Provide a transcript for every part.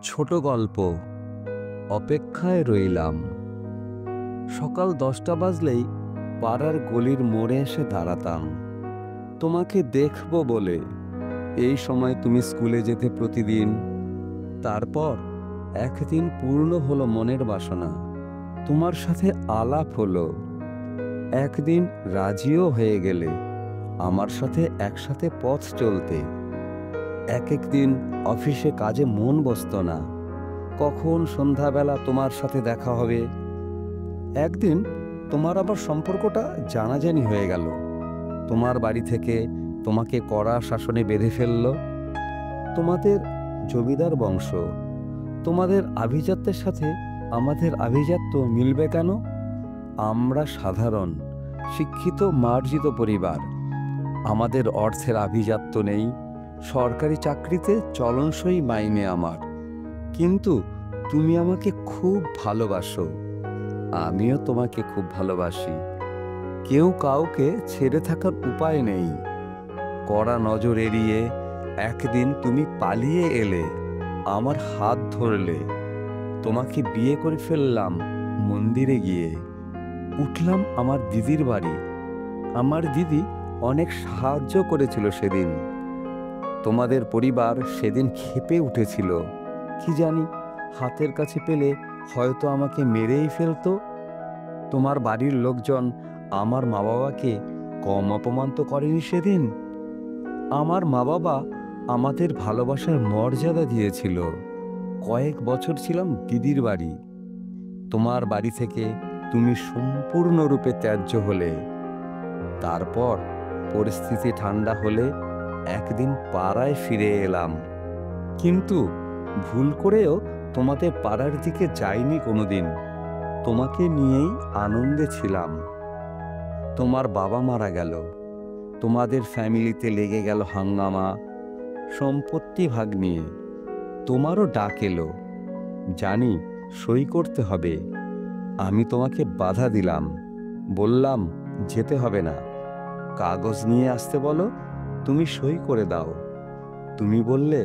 ছোট গল্প। অপেক্ষায় রইলাম। সকাল 10টা বাজলেই পাড়ার গলির মোড়ে এসে দাঁড়াতাম তোমাকে দেখব বলে। এই সময় তুমি স্কুলে যেতে প্রতিদিন। তারপর একদিন পূর্ণ হলো মনের বাসনা, তোমার সাথে আলাপ হলো। একদিন রাজিও হয়ে গেলে আমার সাথে একসাথে পথ চলতে। এক একদিন অফিসে কাজে মন বসতো না, কখন সন্ধ্যাবেলা তোমার সাথে দেখা হবে। একদিন তোমার আবার সম্পর্কটা জানাজানি হয়ে গেল। তোমার বাড়ি থেকে তোমাকে কড়া শাসনে বেঁধে ফেলল। তোমাদের জমিদার বংশ, তোমাদের আভিজাত্যের সাথে আমাদের আভিজাত্য মিলবে কেন? আমরা সাধারণ শিক্ষিত মার্জিত পরিবার, আমাদের অর্থের আভিজাত্য নেই। সরকারি চাকরিতে চলনসই মাইনে আমার, কিন্তু তুমি আমাকে খুব ভালোবাসো, আমিও তোমাকে খুব ভালোবাসি। কেউ কাউকে ছেড়ে থাকার উপায় নেই। কড়া নজর এড়িয়ে একদিন তুমি পালিয়ে এলে, আমার হাত ধরলে, তোমাকে বিয়ে করে ফেললাম মন্দিরে গিয়ে। উঠলাম আমার দিদির বাড়ি। আমার দিদি অনেক সাহায্য করেছিল সেদিন। তোমাদের পরিবার সেদিন ক্ষেপে উঠেছিল, কি জানি হাতের কাছে পেলে হয়তো আমাকে মেরেই ফেলতো। তোমার বাড়ির লোকজন আমার মা বাবাকে কম অপমান তো করেনি সেদিন। আমার মা বাবা আমাদের ভালোবাসার মর্যাদা দিয়েছিল। কয়েক বছর ছিলাম দিদির বাড়ি। তোমার বাড়ি থেকে তুমি সম্পূর্ণরূপে ত্যায্য হলে। তারপর পরিস্থিতি ঠান্ডা হলে একদিন পাড়ায় ফিরে এলাম, কিন্তু ভুল করেও তোমাদের পাড়ার দিকে যাইনি কোনোদিন। তোমাকে নিয়েই আনন্দে ছিলাম। তোমার বাবা মারা গেল, তোমাদের ফ্যামিলিতে লেগে গেল হাঙ্গামা, সম্পত্তি ভাগ নিয়ে। তোমারও ডাক এলো, জানি সই করতে হবে। আমি তোমাকে বাধা দিলাম, বললাম যেতে হবে না, কাগজ নিয়ে আসতে বলো, তুমি সই করে দাও। তুমি বললে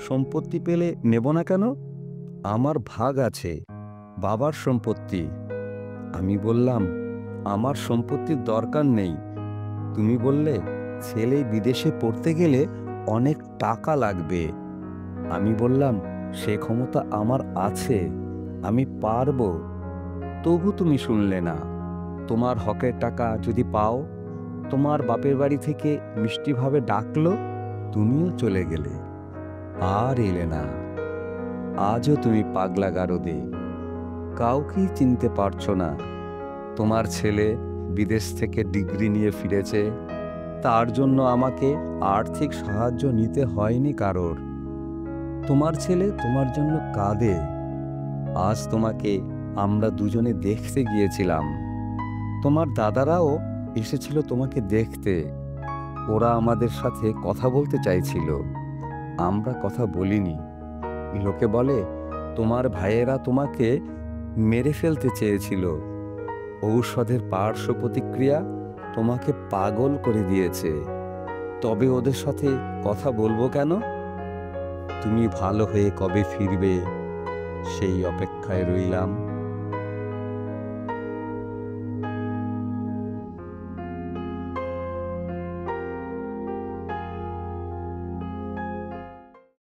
সম্পত্তি পেলে নেব না কেন, আমার ভাগ আছে, বাবার সম্পত্তি। আমি বললাম আমার সম্পত্তির দরকার নেই। তুমি বললে ছেলে বিদেশে পড়তে গেলে অনেক টাকা লাগবে। আমি বললাম সে ক্ষমতা আমার আছে, আমি পারবো। তবু তুমি শুনলে না। তোমার হকের টাকা যদি পাও, তোমার বাপের বাড়ি থেকে মিষ্টিভাবে ডাকলো, তুমিও চলে গেলে, আর এলে না। আজও তুমি পাগলা গারদে, কাউকেই চিনতে পারছো না। তোমার ছেলে বিদেশ থেকে ডিগ্রি নিয়ে ফিরেছে, তার জন্য আমাকে আর্থিক সাহায্য নিতে হয়নি কারোর। তোমার ছেলে তোমার জন্য কাঁদে। আজ তোমাকে আমরা দুজনে দেখতে গিয়েছিলাম। তোমার দাদারাও এসেছিল তোমাকে দেখতে। ওরা আমাদের সাথে কথা বলতে চাইছিল, আমরা কথা বলিনি। লোকে বলে তোমার ভাইয়েরা তোমাকে মেরে ফেলতে চেয়েছিল। ঔষধের পার্শ্ব প্রতিক্রিয়া তোমাকে পাগল করে দিয়েছে। তবে ওদের সাথে কথা বলবো কেন? তুমি ভালো হয়ে কবে ফিরবে, সেই অপেক্ষায় রইলাম।